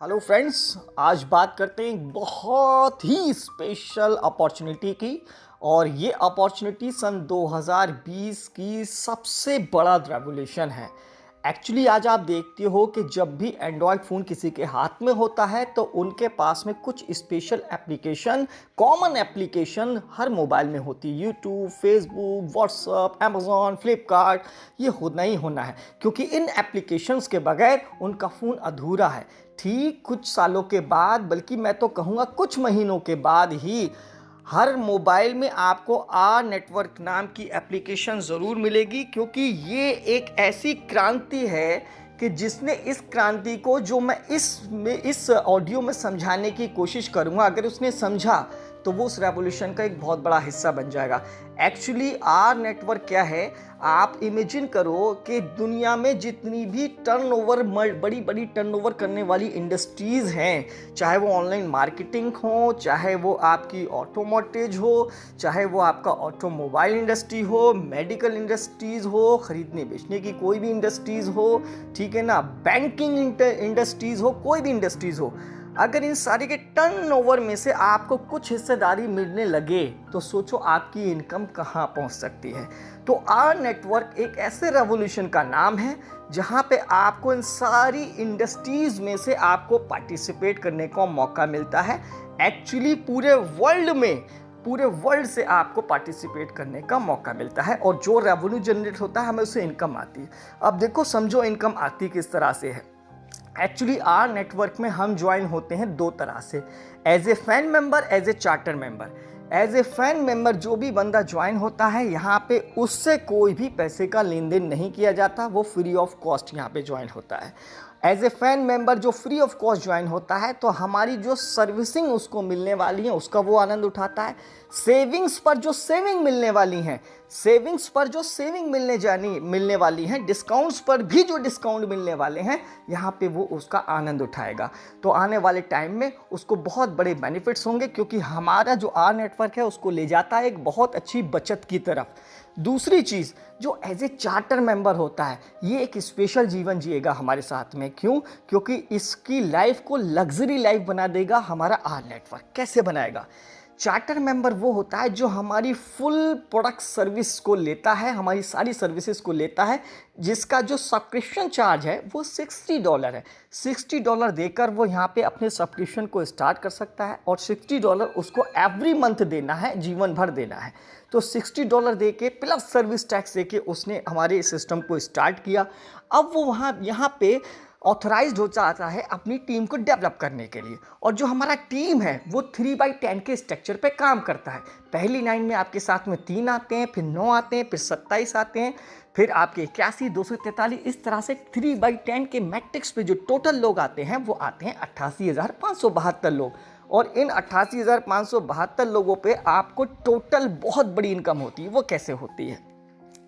Hello friends. आज बात करते हैं एक बहुत ही स्पेशल अपॉर्चुनिटी की। और ये अपॉर्चुनिटी सन 2020 की सबसे बड़ा रेवोल्यूशन है। एक्चुअली आज आप देखते हो कि जब भी एंड्रॉयड फ़ोन किसी के हाथ में होता है तो उनके पास में कुछ स्पेशल एप्लीकेशन, कॉमन एप्लीकेशन हर मोबाइल में होती है। YouTube, Facebook, WhatsApp, Amazon, Flipkart, ये होना ही होना है क्योंकि इन एप्लीकेशंस के बगैर उनका फ़ोन अधूरा है। ठीक कुछ सालों के बाद, बल्कि मैं तो कहूँगा कुछ महीनों के बाद ही हर मोबाइल में आपको आर नेटवर्क नाम की एप्लीकेशन ज़रूर मिलेगी, क्योंकि ये एक ऐसी क्रांति है कि जिसने इस क्रांति को, जो मैं इस ऑडियो में समझाने की कोशिश करूँगा, अगर उसने समझा तो वो उस रेवोल्यूशन का एक बहुत बड़ा हिस्सा बन जाएगा। एक्चुअली आर नेटवर्क क्या है, आप इमेजिन करो कि दुनिया में जितनी भी टर्नओवर, बड़ी बड़ी टर्नओवर करने वाली इंडस्ट्रीज़ हैं, चाहे वो ऑनलाइन मार्केटिंग हो, चाहे वो आपकी ऑटोमोटिव हो, चाहे वो आपका ऑटोमोबाइल इंडस्ट्री हो, मेडिकल इंडस्ट्रीज़ हो, ख़रीदने बेचने की कोई भी इंडस्ट्रीज़ हो, ठीक है ना, बैंकिंग इंडस्ट्रीज़ हो, कोई भी इंडस्ट्रीज़ हो, अगर इन सारे के टर्नओवर में से आपको कुछ हिस्सेदारी मिलने लगे तो सोचो आपकी इनकम कहाँ पहुँच सकती है। तो आर नेटवर्क एक ऐसे रेवोल्यूशन का नाम है जहाँ पे आपको इन सारी इंडस्ट्रीज़ में से आपको पार्टिसिपेट करने का मौका मिलता है। एक्चुअली पूरे वर्ल्ड से आपको पार्टिसिपेट करने का मौका मिलता है और जो रेवेन्यू जनरेट होता है हमें उससे इनकम आती है। अब देखो, समझो इनकम आती किस तरह से है। एक्चुअली आर नेटवर्क में हम ज्वाइन होते हैं दो तरह से, as a fan member, as a charter member. As a fan member जो भी बंदा ज्वाइन होता है, यहाँ पे उससे कोई भी पैसे का लेन देन नहीं किया जाता, वो फ्री ऑफ कॉस्ट यहाँ पे ज्वाइन होता है। एज ए फैन मेंबर जो फ्री ऑफ कॉस्ट ज्वाइन होता है तो हमारी जो सर्विसिंग उसको मिलने वाली है उसका वो आनंद उठाता है। सेविंग्स पर जो सेविंग मिलने वाली हैं, सेविंग्स पर जो सेविंग मिलने वाली हैं, डिस्काउंट्स पर भी जो डिस्काउंट मिलने वाले हैं, यहाँ पे वो उसका आनंद उठाएगा। तो आने वाले टाइम में उसको बहुत बड़े बेनिफिट्स होंगे, क्योंकि हमारा जो आर नेटवर्क है उसको ले जाता है एक बहुत अच्छी बचत की तरफ। दूसरी चीज़, जो एज ए चार्टर मेंबर होता है, ये एक स्पेशल जीवन जिएगा हमारे साथ में। क्यों? क्योंकि इसकी लाइफ को लग्जरी लाइफ बना देगा हमारा आर नेटवर्क। कैसे बनाएगा? चार्टर मेंबर वो होता है जो हमारी फुल प्रोडक्ट सर्विस को लेता है, हमारी सारी सर्विसेज को लेता है, जिसका जो सब्सक्रिप्शन चार्ज है वो $60 है। $60 देकर वो यहाँ पे अपने सब्सक्रिप्शन को स्टार्ट कर सकता है और $60 उसको एवरी मंथ देना है, जीवन भर देना है। तो $60 दे के प्लस सर्विस टैक्स दे के उसने हमारे सिस्टम को स्टार्ट किया। अब वो यहाँ पे ऑथराइज्ड हो जाता है अपनी टीम को डेवलप करने के लिए। और जो हमारा टीम है वो 3x10 के स्ट्रक्चर पे काम करता है। पहली लाइन में आपके साथ में 3 आते हैं, फिर 9 आते हैं, फिर 27 आते हैं, फिर आपके 81, 243, इस तरह से 3x10 के मैट्रिक्स पे जो टोटल लोग आते हैं वो आते हैं 88,572 लोग। और इन 88,572 लोगों पे आपको टोटल बहुत बड़ी इनकम होती है। वो कैसे होती है?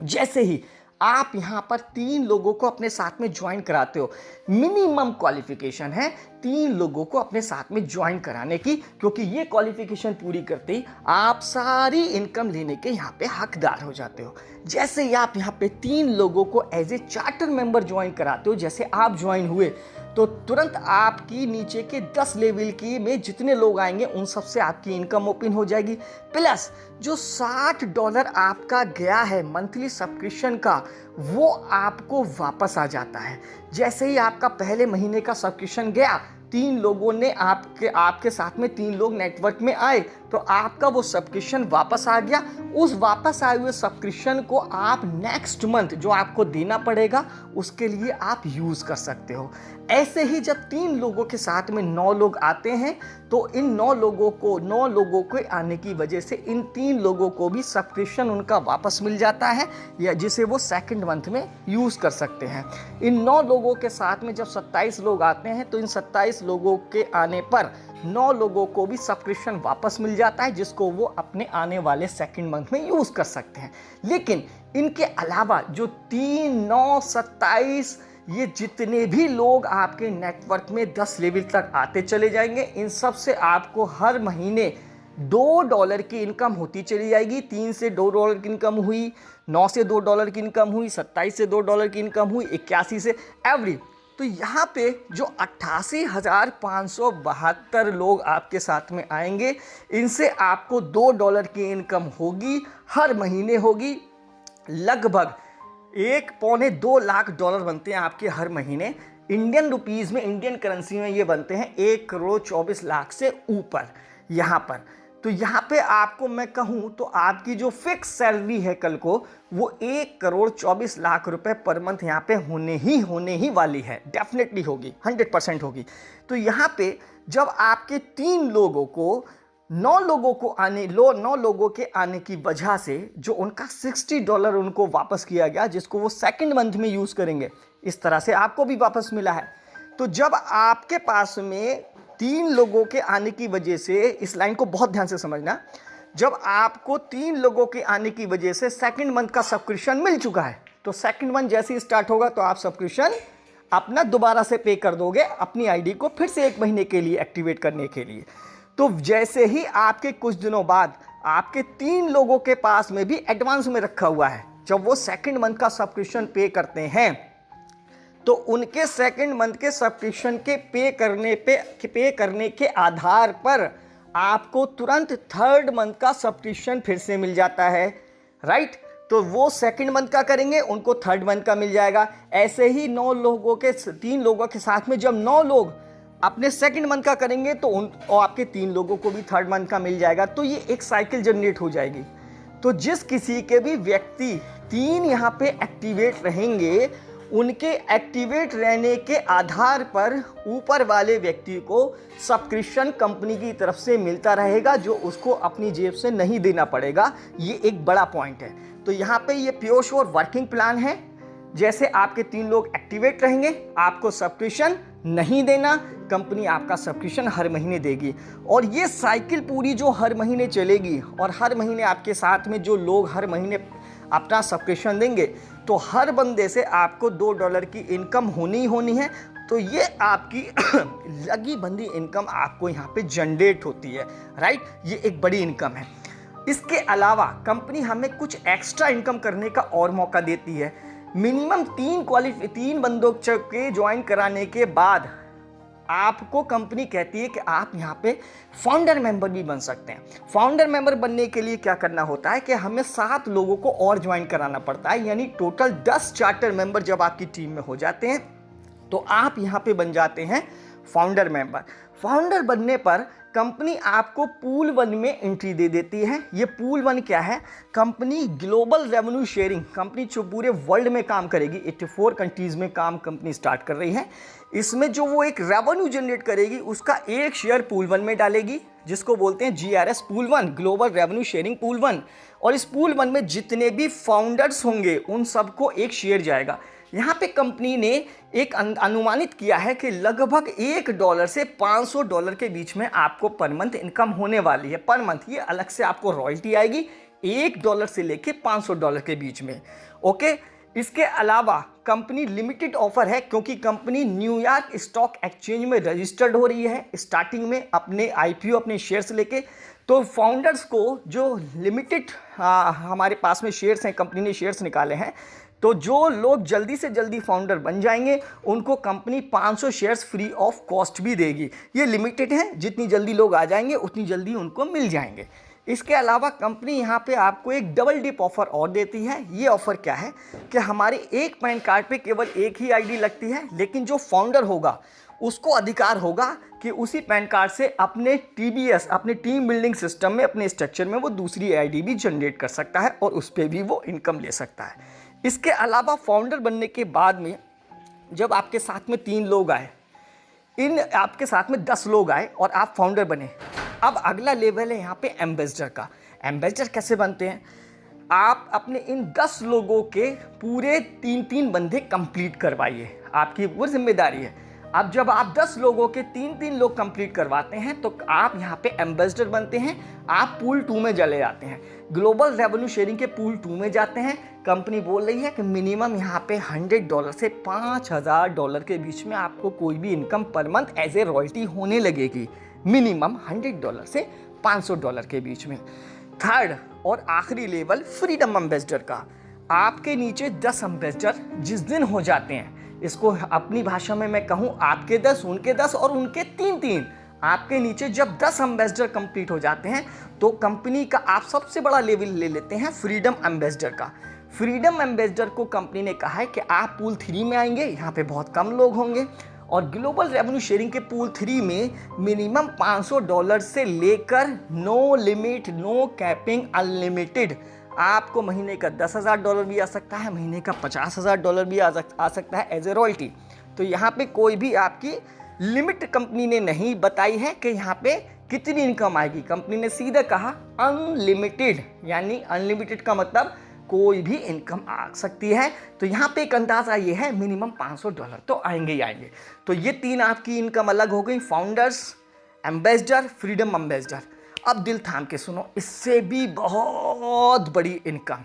जैसे ही आप यहाँ पर 3 लोगों को अपने साथ में ज्वाइन कराते हो, मिनिमम क्वालिफिकेशन है 3 लोगों को अपने साथ में ज्वाइन कराने की, क्योंकि ये क्वालिफिकेशन पूरी करते ही आप सारी इनकम लेने के यहाँ पे हकदार हो जाते हो। जैसे ही आप यहाँ पे 3 लोगों को as a charter member join कराते हो, जैसे आप ज्वाइन हुए तो तुरंत आपकी नीचे के 10 लेवल की में जितने लोग आएंगे उन सब से आपकी इनकम ओपन हो जाएगी। प्लस जो $60 आपका गया है मंथली सब्सक्रिप्शन का, वो आपको वापस आ जाता है। जैसे ही आपका पहले महीने का सब्सक्रिप्शन गया, 3 लोगों ने आपके साथ में 3 लोग नेटवर्क में आए तो आपका वो सब्सक्रिप्शन वापस आ गया। उस वापस आए हुए सब्सक्रिप्शन को आप नेक्स्ट मंथ जो आपको देना पड़ेगा उसके लिए आप यूज़ कर सकते हो। ऐसे ही जब 3 लोगों के साथ में 9 लोग आते हैं तो इन 9 लोगों के आने की वजह से इन 3 लोगों को भी सब्सक्रिप्शन उनका वापस मिल जाता है, या जिसे वो सेकंड मंथ में यूज़ कर सकते हैं। इन 9 लोगों के साथ में जब 27 लोग आते हैं तो इन 27 लोगों के आने पर 9 लोगों को भी सब्सक्रिप्शन वापस मिल जाता है, जिसको वो अपने आने वाले सेकंड मंथ में यूज़ कर सकते हैं। लेकिन इनके अलावा जो 3, 9, 27, ये जितने भी लोग आपके नेटवर्क में 10 लेवल तक आते चले जाएंगे, इन सब से आपको हर महीने $2 की इनकम होती चली जाएगी। 3 से $2 की इनकम हुई, 9 से $2 की इनकम हुई, 27 से $2 की इनकम हुई, 81 से एवरी तो यहाँ पे जो 88,572 लोग आपके साथ में आएंगे, इनसे आपको $2 की इनकम होगी, हर महीने होगी। लगभग 1.25 लाख डॉलर बनते हैं आपके हर महीने। इंडियन रुपीज़ में, इंडियन करेंसी में ये बनते हैं 1,24,00,000 से ऊपर यहाँ पर। तो यहाँ पे आपको मैं कहूँ तो आपकी जो फिक्स सैलरी है कल को, वो 1,24,00,000 रुपए पर मंथ यहाँ पे होने ही वाली है। डेफिनेटली होगी, 100% होगी। तो यहाँ पे जब आपके 9 लोगों के आने की वजह से जो उनका $60 उनको वापस किया गया, जिसको वो सेकंड मंथ में यूज़ करेंगे, इस तरह से आपको भी वापस मिला है। तो जब आपके पास में 3 लोगों के आने की वजह से, इस लाइन को बहुत ध्यान से समझना, जब आपको 3 लोगों के आने की वजह से सेकंड मंथ का सब्सक्रिप्शन मिल चुका है, तो सेकंड मंथ जैसे ही स्टार्ट होगा तो आप सब्सक्रिप्शन अपना दोबारा से पे कर दोगे अपनी आईडी को फिर से 1 महीने के लिए एक्टिवेट करने के लिए। तो जैसे ही आपके कुछ दिनों बाद आपके 3 लोगों के पास में भी एडवांस में रखा हुआ है, जब वो सेकंड मंथ का सब्सक्रिप्शन पे करते हैं, तो उनके सेकंड मंथ के सब्सक्रिप्शन के पे करने के आधार पर आपको तुरंत थर्ड मंथ का सब्सक्रिप्शन फिर से मिल जाता है, राइट। तो वो सेकंड मंथ का करेंगे, उनको थर्ड मंथ का मिल जाएगा। ऐसे ही 3 लोगों के साथ में जब 9 लोग अपने सेकंड मंथ का करेंगे तो और आपके 3 लोगों को भी थर्ड मंथ का मिल जाएगा। तो ये एक साइकिल जनरेट हो जाएगी। तो जिस किसी के भी व्यक्ति 3 यहाँ पे एक्टिवेट रहेंगे, उनके एक्टिवेट रहने के आधार पर ऊपर वाले व्यक्ति को सब्सक्रिप्शन कंपनी की तरफ से मिलता रहेगा, जो उसको अपनी जेब से नहीं देना पड़ेगा। ये एक बड़ा पॉइंट है। तो यहाँ पे ये प्योर श्योर वर्किंग प्लान है। जैसे आपके 3 लोग एक्टिवेट रहेंगे, आपको सब्सक्रिप्शन नहीं देना, कंपनी आपका सब्सक्रिप्शन हर महीने देगी। और ये साइकिल पूरी जो हर महीने चलेगी, और हर महीने आपके साथ में जो लोग हर महीने अपना सब्सक्रिप्शन देंगे, तो हर बंदे से आपको $2 की इनकम होनी है। तो ये आपकी लगी बंदी इनकम आपको यहाँ पे जनरेट होती है, राइट। ये एक बड़ी इनकम है। इसके अलावा कंपनी हमें कुछ एक्स्ट्रा इनकम करने का और मौका देती है। मिनिमम 3 बंदों के ज्वाइन कराने के बाद आपको कंपनी कहती है कि आप यहाँ पे फाउंडर मेंबर भी बन सकते हैं। फाउंडर मेंबर बनने के लिए क्या करना होता है कि हमें 7 लोगों को और ज्वाइन कराना पड़ता है, यानी टोटल 10 चार्टर मेंबर जब आपकी टीम में हो जाते हैं, तो आप यहाँ पे बन जाते हैं फाउंडर मेंबर। फाउंडर बनने पर कंपनी आपको पूल 1 में एंट्री दे देती है। ये पूल 1 क्या है? Company global revenue sharing, company जो पूरे वर्ल्ड में काम करेगी, 84 कंट्रीज़ में काम कंपनी स्टार्ट कर रही है। इसमें जो वो एक रेवेन्यू जनरेट करेगी, उसका एक शेयर पूल 1 में डालेगी, जिसको बोलते हैं GRS pool 1, global revenue sharing pool 1। और इस पूल 1 में जितने भी फाउंडर्स होंगे उन सबको एक शेयर जाएगा। यहाँ पे कंपनी ने एक अनुमानित किया है कि लगभग $1 से $500 के बीच में आपको पर मंथ इनकम होने वाली है। पर मंथ ये अलग से आपको रॉयल्टी आएगी $1 से लेके $500 के बीच में, ओके। इसके अलावा कंपनी लिमिटेड ऑफर है, क्योंकि कंपनी न्यूयॉर्क स्टॉक एक्सचेंज में रजिस्टर्ड हो रही है स्टार्टिंग में अपने IPO अपने शेयर्स लेके। तो फाउंडर्स को जो लिमिटेड हमारे पास में शेयर्स हैं, कंपनी ने शेयर्स निकाले हैं, तो जो लोग जल्दी से जल्दी फाउंडर बन जाएंगे उनको company 500 shares free of cost भी देगी। ये लिमिटेड है, जितनी जल्दी लोग आ जाएंगे उतनी जल्दी उनको मिल जाएंगे। इसके अलावा कंपनी यहाँ पे आपको एक डबल डिप ऑफर और देती है। ये ऑफर क्या है कि हमारे एक पैन कार्ड पे केवल एक ही ID लगती है, लेकिन जो फाउंडर होगा उसको अधिकार होगा कि उसी पैन कार्ड से अपने TBS, अपने टीम बिल्डिंग सिस्टम में, अपने स्ट्रक्चर में वो दूसरी ID भी जनरेट कर सकता है और उस पर भी वो इनकम ले सकता है। इसके अलावा फाउंडर बनने के बाद में जब आपके साथ में 3 लोग आए, आपके साथ में 10 लोग आए और आप फाउंडर बने, अब अगला लेवल है यहाँ पे एम्बेसडर का। एम्बेसडर कैसे बनते हैं? आप अपने इन 10 लोगों के पूरे 3 बंदे कंप्लीट करवाइए, आपकी वो जिम्मेदारी है। अब जब आप 10 लोगों के 3 लोग कंप्लीट करवाते हैं तो आप यहाँ पे एम्बेसडर बनते हैं। आप पूल 2 में चले जाते हैं, ग्लोबल रेवेन्यू शेयरिंग के पूल 2 में जाते हैं। कंपनी बोल रही है कि मिनिमम यहाँ पे $100 से $5,000 के बीच में आपको कोई भी income per month as a royalty होने लगेगी। मिनिमम $100 से $500 के बीच में। थर्ड और आखिरी लेवल फ्रीडम एम्बेसडर का। आपके नीचे 10 एम्बेसडर जिस दिन हो जाते हैं, इसको अपनी भाषा में मैं कहूँ, आपके 10, उनके 10 और उनके 3-3। आपके नीचे जब 10 एम्बेसडर कंप्लीट हो जाते हैं तो कंपनी का आप सबसे बड़ा लेवल ले लेते हैं फ्रीडम एम्बेसडर का। फ्रीडम एम्बेसडर को कंपनी ने कहा है कि आप पूल 3 में आएंगे, यहाँ पे बहुत कम लोग होंगे, और ग्लोबल रेवेन्यू शेयरिंग के पूल 3 में मिनिमम $500 से लेकर no limit, no capping, unlimited आपको महीने का $10,000 भी आ सकता है, महीने का $50,000 भी आ सकता है एज ए रॉयल्टी। तो यहाँ पे कोई भी आपकी लिमिट कंपनी ने नहीं बताई है कि यहाँ पे कितनी इनकम आएगी। कंपनी ने सीधे कहा अनलिमिटेड, यानी अनलिमिटेड का मतलब कोई भी इनकम आ सकती है। तो यहाँ पे एक अंदाज़ा ये है मिनिमम $500 तो आएंगे ही आएंगे। तो ये 3 आपकी इनकम अलग हो गई, फाउंडर्स, एम्बेसडर, फ्रीडम एम्बेसडर। अब दिल थाम के सुनो, इससे भी बहुत बड़ी इनकम।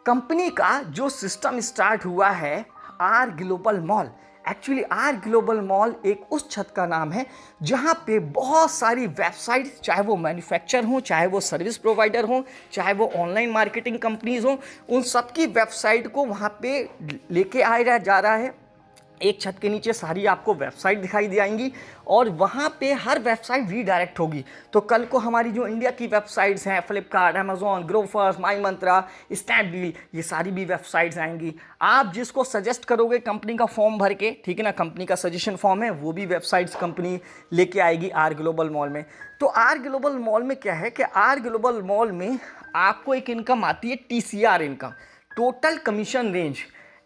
कंपनी का जो सिस्टम स्टार्ट हुआ है R global mall. Actually R global mall एक उस छत का नाम है जहाँ पे बहुत सारी वेबसाइट, चाहे वो मैन्युफैक्चर हो, चाहे वो सर्विस प्रोवाइडर हो, चाहे वो ऑनलाइन मार्केटिंग कंपनीज हो, उन सबकी वेबसाइट को वहाँ पे लेके आया जा रहा है। एक छत के नीचे सारी आपको वेबसाइट दिखाई दे आएंगी और वहाँ पे हर वेबसाइट रीडायरेक्ट होगी। तो कल को हमारी जो इंडिया की वेबसाइट्स हैं, फ्लिपकार्ट, अमेजोन, ग्रोफर्स, माई मंत्रा, स्नैपडील, ये सारी भी वेबसाइट्स आएंगी। आप जिसको सजेस्ट करोगे कंपनी का फॉर्म भर के, ठीक है ना, कंपनी का सजेशन फॉर्म है, वो भी वेबसाइट्स कंपनी लेके आएगी आर ग्लोबल मॉल में। तो आर ग्लोबल मॉल में क्या है कि आर ग्लोबल मॉल में आपको एक इनकम आती है TCR income, total commission range.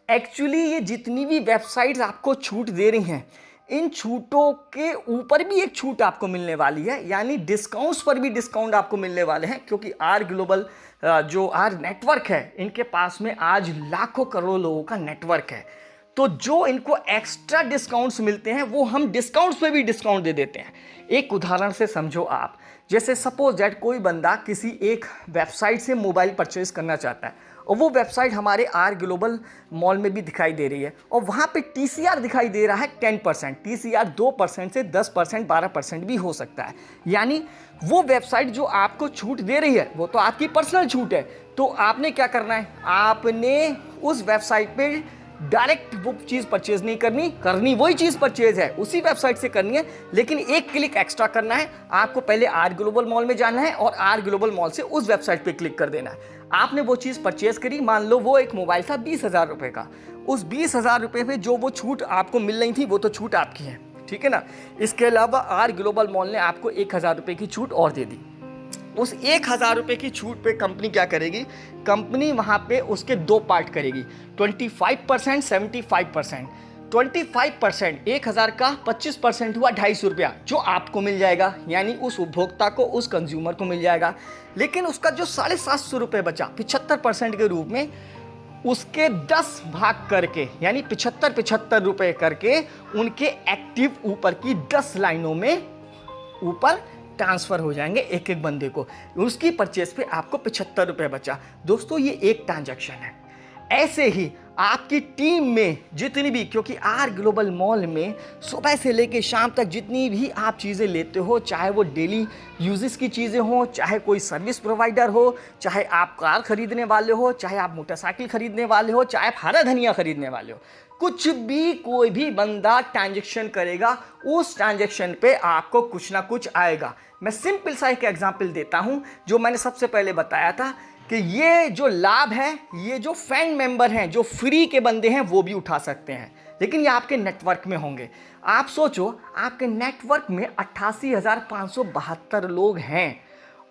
Actually ये जितनी भी वेबसाइट्स आपको छूट दे रही हैं, इन छूटों के ऊपर भी एक छूट आपको मिलने वाली है, यानी डिस्काउंट्स पर भी डिस्काउंट आपको मिलने वाले हैं। क्योंकि आर ग्लोबल जो आर नेटवर्क है, इनके पास में आज लाखों करोड़ों लोगों का नेटवर्क है। तो जो इनको एक्स्ट्रा डिस्काउंट्स मिलते हैं वो हम डिस्काउंट्स पे भी डिस्काउंट दे देते हैं। एक उदाहरण से समझो आप, जैसे सपोज दैट कोई बंदा किसी एक वेबसाइट से मोबाइल परचेज करना चाहता है और वो वेबसाइट हमारे आर ग्लोबल मॉल में भी दिखाई दे रही है और वहाँ पे TCR दिखाई दे रहा है 10%। TCR 2% से 10%, 12% भी हो सकता है। यानी वो वेबसाइट जो आपको छूट दे रही है वो तो आपकी पर्सनल छूट है। तो आपने क्या करना है, आपने उस वेबसाइट पे डायरेक्ट वो चीज़ परचेज नहीं करनी वही चीज़ परचेज है, उसी वेबसाइट से करनी है, लेकिन एक क्लिक एक्स्ट्रा करना है। आपको पहले आर ग्लोबल मॉल में जाना है और आर ग्लोबल मॉल से उस वेबसाइट पे क्लिक कर देना है। आपने वो चीज़ परचेज करी, मान लो वो एक मोबाइल था 20,000 रुपये का, उस 20,000 रुपये पे जो वो छूट आपको मिल रही थी वो तो छूट आपकी है, ठीक है ना। इसके अलावा आर ग्लोबल मॉल ने आपको 1,000 रुपये की छूट और दे दी। उस 1,000 रुपये की छूट पे कंपनी क्या करेगी, कंपनी वहाँ पे उसके 2 पार्ट करेगी, 25%, 75%। 25% 1,000 का 25% हुआ 250 रुपया, जो आपको मिल जाएगा, यानी उस उपभोक्ता को, उस कंज्यूमर को मिल जाएगा। लेकिन उसका जो 750 रुपये बचा 75% के रूप में, उसके 10 भाग करके, यानी 75 रुपये करके उनके एक्टिव ऊपर की 10 लाइनों में ऊपर ट्रांसफ़र हो जाएंगे एक एक बंदे को। उसकी परचेज पे आपको 75 रुपये बचा। दोस्तों ये एक ट्रांजैक्शन है। ऐसे ही आपकी टीम में जितनी भी, क्योंकि आर ग्लोबल मॉल में सुबह से लेके शाम तक जितनी भी आप चीज़ें लेते हो, चाहे वो डेली यूजेस की चीज़ें हो, चाहे कोई सर्विस प्रोवाइडर हो, चाहे आप कार खरीदने वाले हो, चाहे आप मोटरसाइकिल खरीदने वाले हो, चाहे आप हरा धनिया खरीदने वाले हो, कुछ भी कोई भी बंदा ट्रांजैक्शन करेगा, उस ट्रांजैक्शन पे आपको कुछ ना कुछ आएगा। मैं सिंपल सा एक एग्जांपल देता हूं, जो मैंने सबसे पहले बताया था कि ये जो लाभ है, ये जो फैन मेंबर हैं, जो फ्री के बंदे हैं, वो भी उठा सकते हैं, लेकिन ये आपके नेटवर्क में होंगे। आप सोचो, आपके नेटवर्क में 88,572 लोग हैं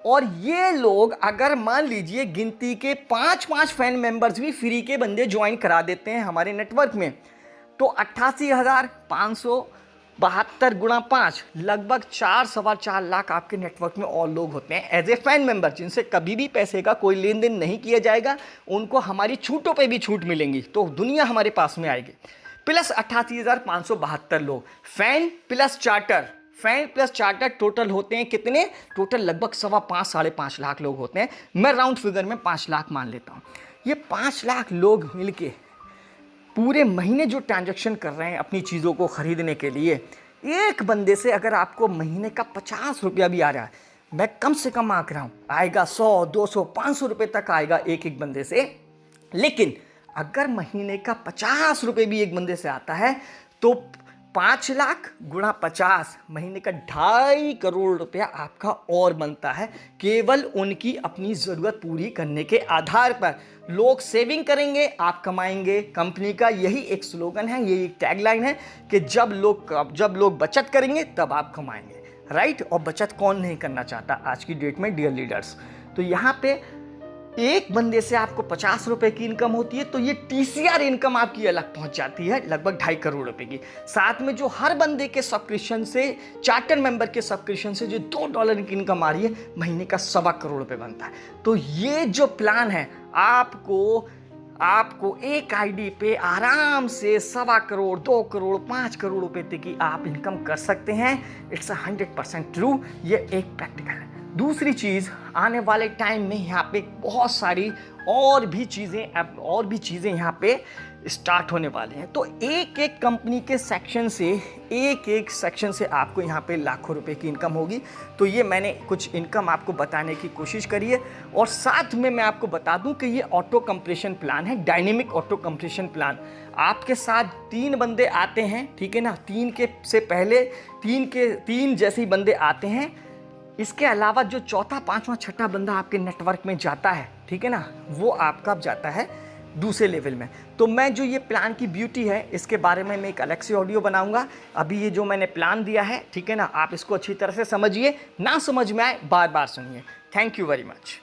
और ये लोग अगर मान लीजिए गिनती के 5-5 फैन मेंबर्स भी फ्री के बंदे ज्वाइन करा देते हैं हमारे नेटवर्क में, तो 88,572 गुणा 5 लगभग 4-4.25 लाख आपके नेटवर्क में और लोग होते हैं एज ए फैन मेंबर, जिनसे कभी भी पैसे का कोई लेन देन नहीं किया जाएगा। उनको हमारी छूटों पे भी छूट मिलेंगी, तो दुनिया हमारे पास में आएगी। प्लस 88,572 लोग fan plus charter, fan plus charter total होते हैं कितने, टोटल लगभग 5.25-5.5 लाख लोग होते हैं। मैं राउंड फिगर में 5 लाख मान लेता हूँ। ये 5 लाख लोग मिलके पूरे महीने जो ट्रांजैक्शन कर रहे हैं अपनी चीज़ों को ख़रीदने के लिए, एक बंदे से अगर आपको महीने का 50 रुपया भी आ रहा है, मैं कम से कम आंक रहा हूँ, आएगा 100, 200, 500 रुपये तक आएगा एक एक बंदे से। लेकिन अगर महीने का 50 रुपये भी एक बंदे से आता है तो 5 लाख गुणा 50 महीने का 2.5 करोड़ रुपया आपका और बनता है, केवल उनकी अपनी ज़रूरत पूरी करने के आधार पर। लोग सेविंग करेंगे, आप कमाएंगे। कंपनी का यही एक स्लोगन है, यही एक टैगलाइन है कि जब लोग बचत करेंगे तब आप कमाएंगे, राइट। और बचत कौन नहीं करना चाहता आज की डेट में, डियर लीडर्स। तो यहाँ पे एक बंदे से आपको 50 रुपए की इनकम होती है, तो ये TCR इनकम आपकी अलग पहुंच जाती है लगभग 2.5 करोड़ रुपए की। साथ में जो हर बंदे के सब्सक्रिप्शन से, चार्टर मेंबर के सब्सक्रिप्शन से जो $2 की इनकम आ रही है, महीने का 1.25 करोड़ रुपए बनता है। तो ये जो प्लान है, आपको एक आईडी पे आराम से 1.25 करोड़, 2 करोड़, 5 करोड़ रुपए तक की आप इनकम कर सकते हैं। इट्स 100% ट्रू, ये एक प्रैक्टिकल है। दूसरी चीज़, आने वाले टाइम में यहाँ पे बहुत सारी और भी चीज़ें यहाँ पे स्टार्ट होने वाले हैं। तो एक एक कंपनी के सेक्शन से आपको यहाँ पे लाखों रुपए की इनकम होगी। तो ये मैंने कुछ इनकम आपको बताने की कोशिश करी है। और साथ में मैं आपको बता दूं कि ये ऑटो कंप्रेशन प्लान है, डायनेमिक ऑटो कंप्रेशन प्लान। आपके साथ 3 बंदे आते हैं, ठीक है ना, 3 के से पहले 3 जैसे ही बंदे आते हैं। इसके अलावा जो चौथा, पांचवा, छठा बंदा आपके नेटवर्क में जाता है, ठीक है ना, वो आपका जाता है दूसरे लेवल में। तो मैं जो ये प्लान की ब्यूटी है, इसके बारे में मैं एक अलग से ऑडियो बनाऊंगा। अभी ये जो मैंने प्लान दिया है, ठीक है ना, आप इसको अच्छी तरह से समझिए, ना समझ में आए बार बार सुनिए। Thank you very much.